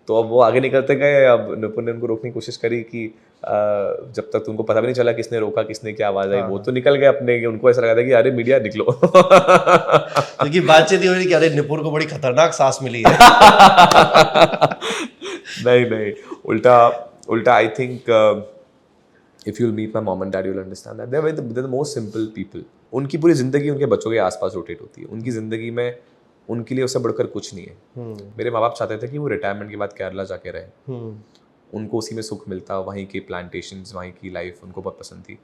तो अब वो आगे निकलते गए। अब नुपुर ने उनको रोकने की कोशिश करी कि जब तक तुमको पता भी नहीं चला किसने रोका, किसने क्या आवाज़ आई, वो तो निकल गए अपने, उनको ऐसा लगा था कि अरे मीडिया निकलो। क्योंकि बातचीत ही हो रही कि अरे निपुर को बड़ी खतरनाक सांस मिली है। नहीं, उल्टा उल्टा I think if you'll meet my mom and dad you'll understand that they're the most simple people। उनकी पूरी ज़िंदगी उनके बच्चों के आसपास रोटेट होती है। उनकी ज़िंदगी में उनके लिए उससे बढ़कर कुछ नहीं है। मेरे माँ बाप चाहते थे कि वो रिटायरमेंट के बाद केरला जाके रहे, उनको उसी में सुख मिलता, वहीं के प्लांटेशंस, वहीं की लाइफ उनको बहुत पसंद थी।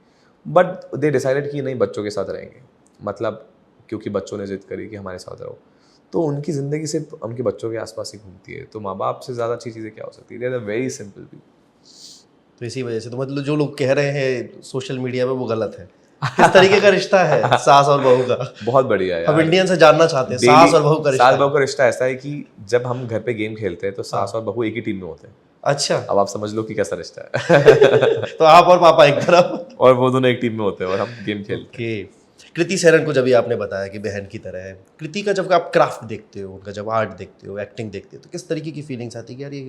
बट दे डिसाइडेड कि नहीं, बच्चों के साथ रहेंगे, मतलब क्योंकि बच्चों ने जिद करी कि हमारे साथ रहो। तो उनकी ज़िंदगी सिर्फ उनके बच्चों के आसपास ही घूमती है। तो माँ बाप से ज़्यादा अच्छी चीज़ें क्या हो सकती है? They are very simple people. तो इसी वजह से तो मतलब जो लोग कह रहे हैं सोशल मीडिया पे वो गलत है। किस तरीके का रिश्ता है सास और बहू का? बहुत बढ़िया हम यार। इंडियन से जानना चाहते हैं सास और बहू का रिश्ता। सास बहू का रिश्ता ऐसा है कि जब हम घर पे गेम खेलते हैं तो सास और बहू एक ही टीम में होते हैं। अच्छा, अब आप समझ लो कि कैसा रिश्ता है। तो आप और पापा एक तरफ और वो दोनों एक टीम में होते हैं और हम गेम खेलते हैं। ओके। कृति सेनन को जब भी आपने बताया कि बहन की तरह है, कृति का जब आप क्राफ्ट देखते हो, उनका जब आर्ट देखते हो, एक्टिंग देखते हो, तो किस तरीके की फीलिंग्स आती है कि यार ये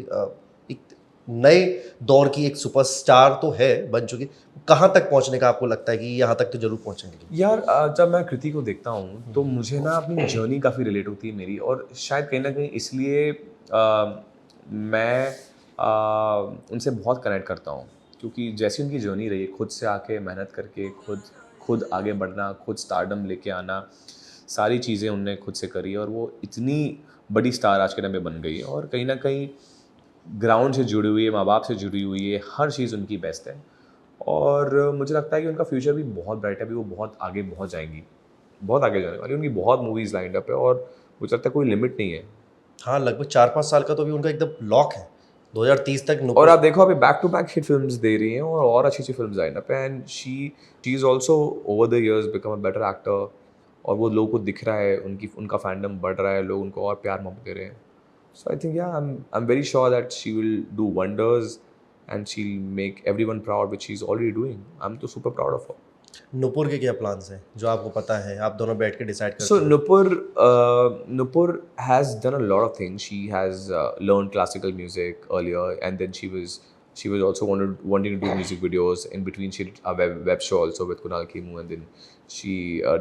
एक नए दौर की एक सुपरस्टार तो है बन चुकी, कहाँ तक पहुँचने का आपको लगता है कि यहाँ तक तो जरूर पहुँचेंगे? यार जब मैं कृति को देखता हूँ तो मुझे ना अपनी जर्नी काफ़ी रिलेट होती है मेरी, और शायद कहीं ना कहीं इसलिए मैं उनसे बहुत कनेक्ट करता हूँ, क्योंकि जैसी उनकी जर्नी रही, खुद से आके मेहनत करके खुद आगे बढ़ना, खुद स्टारडम लेके आना, सारी चीज़ें उनने खुद से करी, और वो इतनी बड़ी स्टार आज के टाइम में बन गई है, और कहीं ना कहीं ग्राउंड से जुड़ी हुई है, माँ बाप से जुड़ी हुई है, हर चीज़ उनकी बेस्ट है। और मुझे लगता है कि उनका फ्यूचर भी बहुत ब्राइट है। अभी वो बहुत आगे बहुत जाएंगी, बहुत आगे जाने वाली, उनकी बहुत मूवीज़ लाइंड अप है, और मुझे लगता है कोई लिमिट नहीं है। हाँ, लगभग 4-5 साल का तो अभी उनका एकदम लॉक है, 2030 तक। और आप देखो अभी back to back hit films दे रही हैं, और अच्छी अच्छी फिल्म्स लाइंड अप है, and she is also over the years become a better actor, और वो लोगों को दिख रहा है, उनका फैंडम बढ़ रहा है, लोग उनको और प्यार मोहब्बत दे रहे हैं। So I think I am very sure that she will do wonders and she'll make everyone proud, which she's already doing. I'm so super proud of her. Nupur के क्या प्लान्स हैं जो आपको पता है, आप दोनों बैठ के डिसाइड करते So हो? Nupur has done a lot of things. She has learned classical music earlier, and then she was also wanting to do music videos. In between, she did a web show also with Kunal Kimu, and then she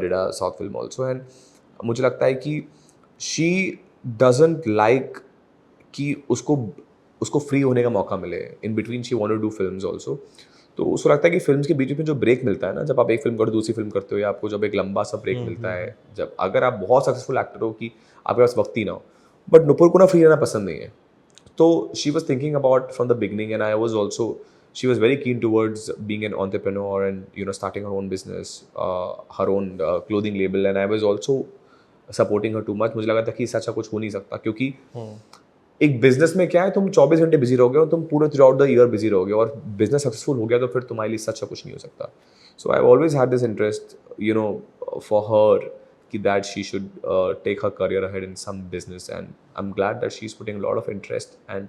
did a short film also. And मुझे लगता है कि she doesn't like कि उसको free होने का मौका मिले। In between she wanted to do films also. तो उसको लगता है कि फिल्म्स के बीच में जो ब्रेक मिलता है ना, जब आप एक फिल्म करो दूसरी फिल्म करते हो, या आपको जब एक लंबा सा ब्रेक मिलता है, जब अगर आप बहुत सक्सेसफुल एक्टर हो कि आपके पास वक्त ही ना हो, बट नुपुर को ना फ्री रहना पसंद नहीं है। तो she was thinking about from the beginning, and I was also, she was very keen towards being an entrepreneur and starting her own business, her own clothing label, and I was also supporting her too much. मुझे लगा था कि इससे अच्छा कुछ हो नहीं सकता, क्योंकि एक बिजनेस में क्या है, तुम 24 घंटे बिजी रहोगे और तुम पूरे through out the year busy रहोगे, और बिजनेस सक्सेसफुल हो गया तो फिर तुम्हारे लिए अच्छा कुछ नहीं हो सकता। So I always had this interest for her कि that she should take her career ahead in some business, and I am glad that she is putting lot of interest and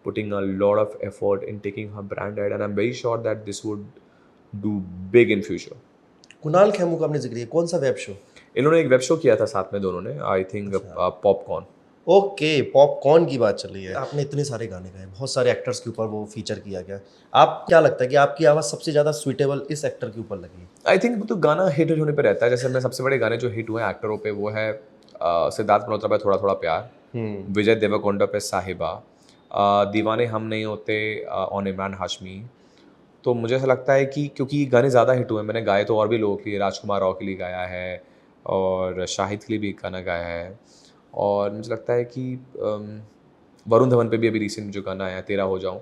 putting a lot of effort in taking her brand ahead, and I am very sure that this would do big in future. Kunal Khemu का आपने जिक्र किया, कौन सा web show? इन्होंने एक web show किया था साथ में दोनों ने, I think popcorn. Okay, popcorn की बात चल रही है। आपने इतने सारे गाने गाए, बहुत सारे एक्टर्स के ऊपर वो फीचर किया गया, आप क्या लगता है कि आपकी आवाज़ सबसे ज़्यादा सुइटेबल इस एक्टर के ऊपर लगी? आई थिंक तो गाना हिट होने पे रहता है। जैसे मैं सबसे बड़े गाने जो हिट हुए हैं एक्टरों पे, वो है सिद्धार्थ मल्होत्रा पे थोड़ा थोड़ा प्यार, विजय देवरकोंडा पे साहिबा, दीवाने हम नहीं होते ऑन इमरान हाशमी। तो मुझे ऐसा लगता है कि क्योंकि ये गाने ज़्यादा हिट हुए, मैंने गाए तो और भी लोगों के लिए, राजकुमार राव के लिए गाया है, और शाहिद के लिए भी एक गाना गाया है। और मुझे लगता है कि वरुण धवन पे भी अभी रिसेंट जो गाना आया तेरा हो जाऊँ,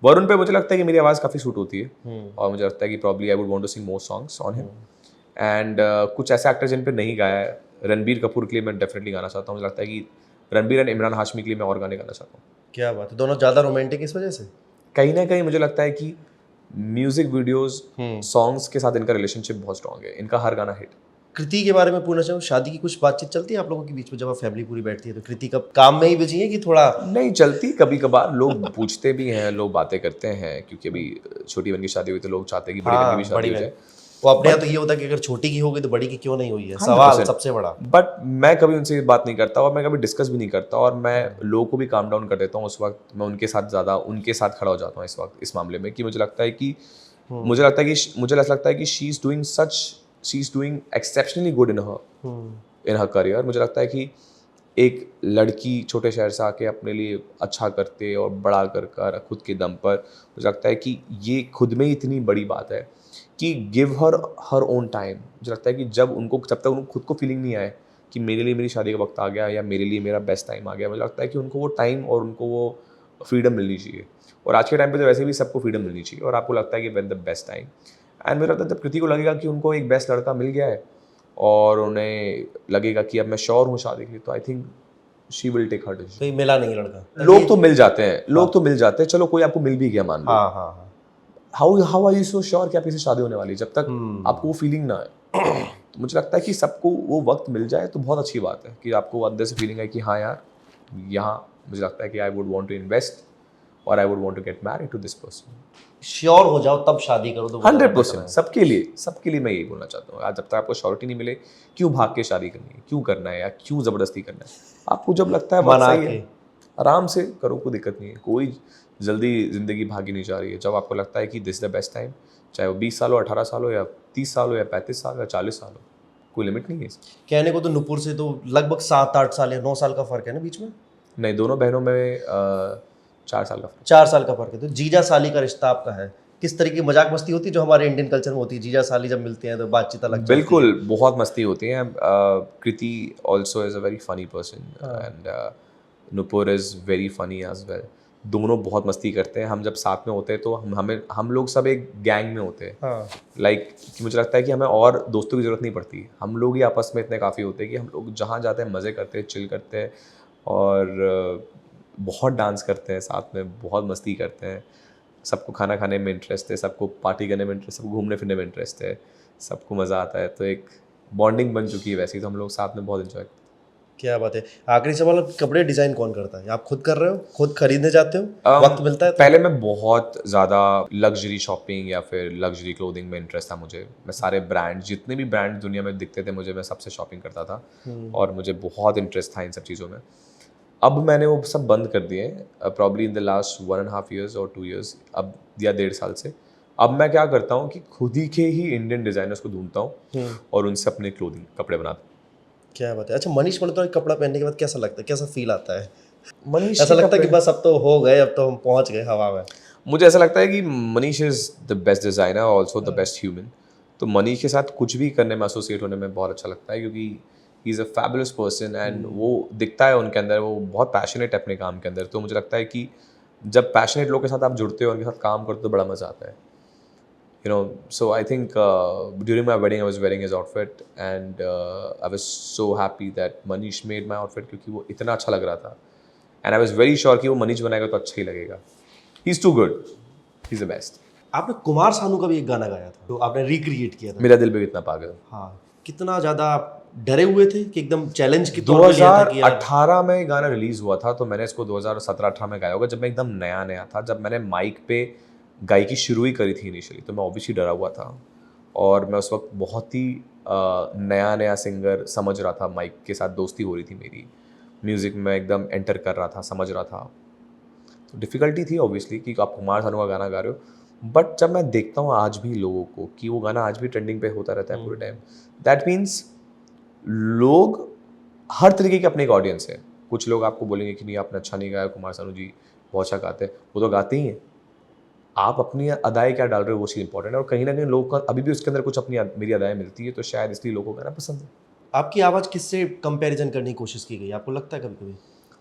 वरुण पे मुझे लगता है कि मेरी आवाज़ काफ़ी सूट होती है और मुझे लगता है कि probably I would want to sing more songs on him. And कुछ ऐसे एक्टर जिन पे नहीं गाया है, रणबीर कपूर के लिए मैं डेफिनेटली गाना चाहता हूँ। मुझे लगता है कि रणबीर एंड इमरान हाशमी के लिए मैं और गाने गाना चाहता हूँ। क्या बात है, दोनों ज़्यादा रोमांटिक इस वजह से? कहीं ना कहीं मुझे लगता है कि म्यूजिक वीडियोस सॉन्ग्स के साथ इनका रिलेशनशिप बहुत स्ट्रांग है, इनका हर गाना हिट। कृति के बारे में पूछना चाहूँ, शादी की कुछ बातचीत चलती है आप लोगों के बीच में जब आप फैमिली पूरी बैठती है तो? कृति का काम में ही बिजी है कि थोड़ा? नहीं चलती, कभी कभार लोग पूछते भी हैं, लोग बातें करते हैं, क्योंकि अभी छोटी बहन की शादी हुई तो लोग चाहते हैं कि बड़ी बहन की भी शादी हो जाए। वो अपने यहाँ तो ये होता है कि अगर छोटी की हो गई तो बड़ी की क्यों नहीं हुई है, सवाल सबसे बड़ा। बट मैं कभी उनसे बात नहीं करता और मैं कभी डिस्कस भी नहीं करता और मैं लोगों को भी काम डाउन कर देता हूँ। उस वक्त मैं उनके साथ ज़्यादा उनके साथ खड़ा हो जाता हूँ इस वक्त इस मामले में, कि मुझे लगता है कि मुझे ऐसा लगता है कि she is doing exceptionally good in her career. मुझे लगता है कि एक लड़की छोटे शहर से आके अपने लिए अच्छा करते और बड़ा कर खुद के दम पर, मुझे लगता है कि ये खुद में ही इतनी बड़ी बात है कि गिव हर ओन टाइम। मुझे लगता है कि जब तक उनको खुद को फीलिंग नहीं आए कि मेरे लिए मेरी शादी का वक्त आ गया या मेरे लिए मेरा बेस्ट टाइम आ गया, मुझे लगता है कि उनको वो टाइम और उनको वो फ्रीडम मिलनी चाहिए। और आज के टाइम पे तो वैसे भी सबको फ्रीडम मिलनी चाहिए और आपको लगता है कि when the best time. And मुझे लगता है जब कृति को लगेगा कि उनको एक बेस्ट लड़का मिल गया है और उन्हें लगेगा कि अब मैं श्योर हूँ शादी के लिए, तो I think she will take her decision. कहीं मिला नहीं लड़का? लोग तो मिल जाते हैं, लोग तो मिल जाते हैं, चलो कोई आपको मिल भी गया मान लो, हाँ हाँ हाँ। How are you so sure कि आपकी से शादी होने वाली है जब तक आपको वो फीलिंग ना आए। तो मुझे लगता है कि सबको वो वक्त मिल जाए तो बहुत अच्छी बात है कि आपको अंदर से फीलिंग है कि हाँ यार, यहाँ मुझे लगता है कि I would want to invest और I would want to get married to this person. Sure हो जाओ तब शादी करो तो 100% सबके लिए मैं यही बोलना चाहता हूँ। आज जब तक आपको श्योरिटी नहीं मिले, क्यों भाग के शादी करनी है, क्यों करना है या क्यों ज़बरदस्ती करना है? आपको जब लगता है वक्त मना सही के। है, आराम से करो, कोई दिक्कत नहीं है। कोई जल्दी ज़िंदगी भागी नहीं जा रही है। जब आपको लगता है कि दिस द बेस्ट टाइम, चाहे वो 20 साल हो, 18 साल हो या 30 साल हो या 35 साल या 40 साल हो, कोई लिमिट नहीं है इसकी। कहने को तो नुपुर से तो लगभग 7-8 साल या 9 साल का फर्क है ना बीच में? नहीं, दोनों बहनों में 4 साल का फर्क। 4 साल का फर्क है। तो जीजा साली का रिश्ता आपका है, किस तरीके की मजाक मस्ती होती है जो हमारे इंडियन कल्चर में होती है? जीजा साली जब मिलते हैं तो बातचीत अलग चलती है। बिल्कुल, बहुत मस्ती होती है। Kriti also is a very funny person and Nupur is very funny as well. दोनों बहुत मस्ती करते हैं। हम जब साथ में होते हैं तो हम लोग सब एक गैंग में होते हैं। हाँ। लाइक कि मुझे लगता है कि हमें और दोस्तों की ज़रूरत नहीं पड़ती। हम लोग ही आपस में इतने काफ़ी होते हैं कि हम लोग जहाँ जाते हैं मज़े करते हैं, चिल करते हैं और बहुत डांस करते हैं साथ में, बहुत मस्ती करते हैं। सबको खाना खाने में इंटरेस्ट है, सबको पार्टी करने में इंटरेस्ट है, सबको घूमने फिरने में इंटरेस्ट है, सबको मज़ा आता है। तो एक बॉन्डिंग बन चुकी है वैसे ही, तो हम लोग साथ में बहुत इन्जॉय करते हैं। क्या बात है। आखिरी सवाल, कपड़े डिजाइन कौन करता है? आप खुद कर रहे हो, खुद खरीदने जाते हो, वक्त मिलता है तो? पहले मैं बहुत ज़्यादा लग्जरी शॉपिंग या फिर लग्जरी क्लोथिंग में इंटरेस्ट था मुझे। मैं सारे ब्रांड, जितने भी ब्रांड दुनिया में दिखते थे मुझे, मैं सबसे शॉपिंग करता था और मुझे बहुत इंटरेस्ट था इन सब चीज़ों में। अब मैंने वो सब बंद कर दिए, probably in the last 1.5 years और 2 years, अब या 1.5 साल से। अब मैं क्या करता हूँ कि खुद ही के ही इंडियन डिज़ाइनर्स को ढूंढता हूँ और उनसे अपने क्लोथिंग कपड़े बनाता हूँ। क्या बात है। अच्छा, मनीष मल्होत्रा का कपड़ा पहनने के बाद कैसा लगता है, कैसा फील आता है? मनीष ऐसा के लगता है कि कपड़े, बस अब तो हो गए, अब तो हम पहुंच गए हवा में? मुझे ऐसा लगता है कि Manish is the best designer, also the best human. तो मनीष के साथ कुछ भी करने में, एसोसिएट होने में बहुत अच्छा लगता है, क्योंकि he is a fabulous person and वो दिखता है उनके अंदर, वो बहुत पैशनेट है अपने काम के अंदर। तो मुझे लगता है कि जब पैशनेट लोग के साथ आप जुड़ते हो, उनके साथ काम करते हो, तो बड़ा मज़ा आता है। So I think during my wedding I was wearing his outfit and I was so happy that Manish made my outfit, क्योंकि वो इतना अच्छा लग रहा था and I was very sure कि वो मनीष बनाएगा तो अच्छा ही लगेगा। He's too good, he's the best। आपने कुमार सानू का भी एक गाना गाया था, तो आपने रिक्रिएट किया था। मेरा दिल भी कितना पागल। हाँ, कितना ज़्यादा आप डरे हुए थे कि एकदम चैलेंज की तौर पे लिया था कि यार? 2018 में ये गाना रिलीज हुआ था, तो मैंने इसको 2017-18 में गाया होगा, जब मैं एकदम नया था, जब मैंने माइक पे गायकी शुरू ही करी थी इनिशियली। तो मैं ऑब्वियसली डरा हुआ था और मैं उस वक्त बहुत ही नया सिंगर समझ रहा था, माइक के साथ दोस्ती हो रही थी मेरी, म्यूज़िक में एकदम एंटर कर रहा था, समझ रहा था। तो डिफ़िकल्टी थी ऑब्वियसली कि आप कुमार सानू का गाना गा रहे हो, बट जब मैं देखता हूँ आज भी लोगों को कि वो गाना आज भी ट्रेंडिंग पे होता रहता है पूरे टाइम, दैट मीन्स लोग हर तरीके के अपने एक ऑडियंस है। कुछ लोग आपको बोलेंगे कि नहीं आपने अच्छा नहीं गाया, कुमार सानू जी बहुत अच्छा गाते हैं, वो तो गाते ही हैं। आप अपनी अदाएँ क्या डाल रहे हो वो चीज़ इंपॉर्टेंट है, और कहीं ना कहीं लोगों का अभी भी उसके अंदर कुछ अपनी मेरी अदाएँ मिलती है, तो शायद इसलिए लोगों को गाना पसंद है। आपकी आवाज़ किससे कंपैरिजन करने की कोशिश की गई? आपको लगता है कभी कभी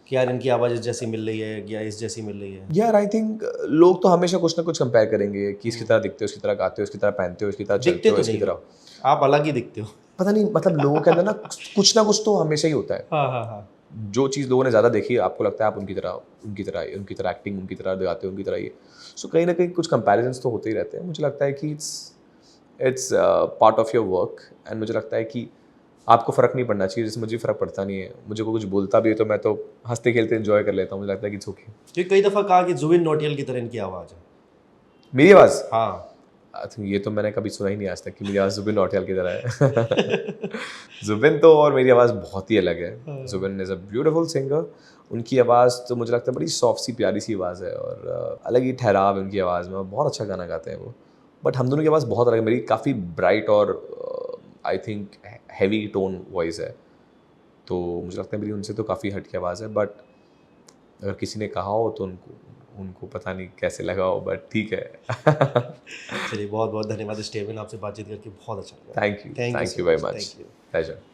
कि यार इनकी आवाज़ इस जैसी मिल रही है या इस जैसी मिल रही है? यार आई थिंक लोग तो हमेशा कुछ ना कुछ कंपेयर करेंगे कि इसकी तरह दिखते हो, इसकी तरह गाते हो, इसकी तरह पहनते हो, इसकी तरह दिखते चलते हो, तो इसकी नहीं तरह हो, आप अलग ही दिखते हो। पता नहीं, मतलब लोगों के अंदर ना कुछ तो हमेशा ही होता है। हाँ हाँ हाँ। जो चीज़ लोगों ने ज़्यादा देखी है, आपको लगता है आप उनकी तरह एक्टिंग, उनकी तरह गाते हो, उनकी तरह ये। सो कहीं ना कहीं कुछ कंपैरिजन्स तो होते ही रहते हैं। मुझे लगता है कि it's part of your work, and मुझे लगता है कि आपको फ़र्क नहीं पड़ना चाहिए। जैसे मुझे फ़र्क पड़ता नहीं है, मुझे कोई कुछ बोलता भी है तो मैं तो हंसते खेलते एंजॉय कर लेता हूँ। मुझे लगता है कि इट्स ओके। क्योंकि कई दफ़ा कहा कि जुबिन नौटियाल की तरह इनकी आवाज़ है। मेरी आवाज़, हाँ। आई थिंक ये तो मैंने कभी सुना ही नहीं आज तक कि मेरी आवाज़ जुबिन नौटियाल की तरह है। जुबिन तो और मेरी आवाज़ बहुत ही अलग है। Zubin is a beautiful singer. उनकी आवाज़ तो मुझे लगता है बड़ी सॉफ्ट सी प्यारी सी आवाज़ है, और अलग ही ठहराव है उनकी आवाज़ में। बहुत अच्छा गाना गाते हैं वो। बट हम दोनों की आवाज़ बहुत अलग है। मेरी काफ़ी ब्राइट और I think heavy tone voice है, तो मुझे लगता है मेरी उनसे तो काफ़ी हट की आवाज़ है। बट अगर किसी ने कहा हो तो उनको उनको पता नहीं कैसे लगा हो, बट ठीक है। चलिए बहुत बहुत धन्यवाद स्टेवन, आपसे बातचीत करके बहुत अच्छा लगा। Thank you thank you so very much, much. Thank you. Pleasure.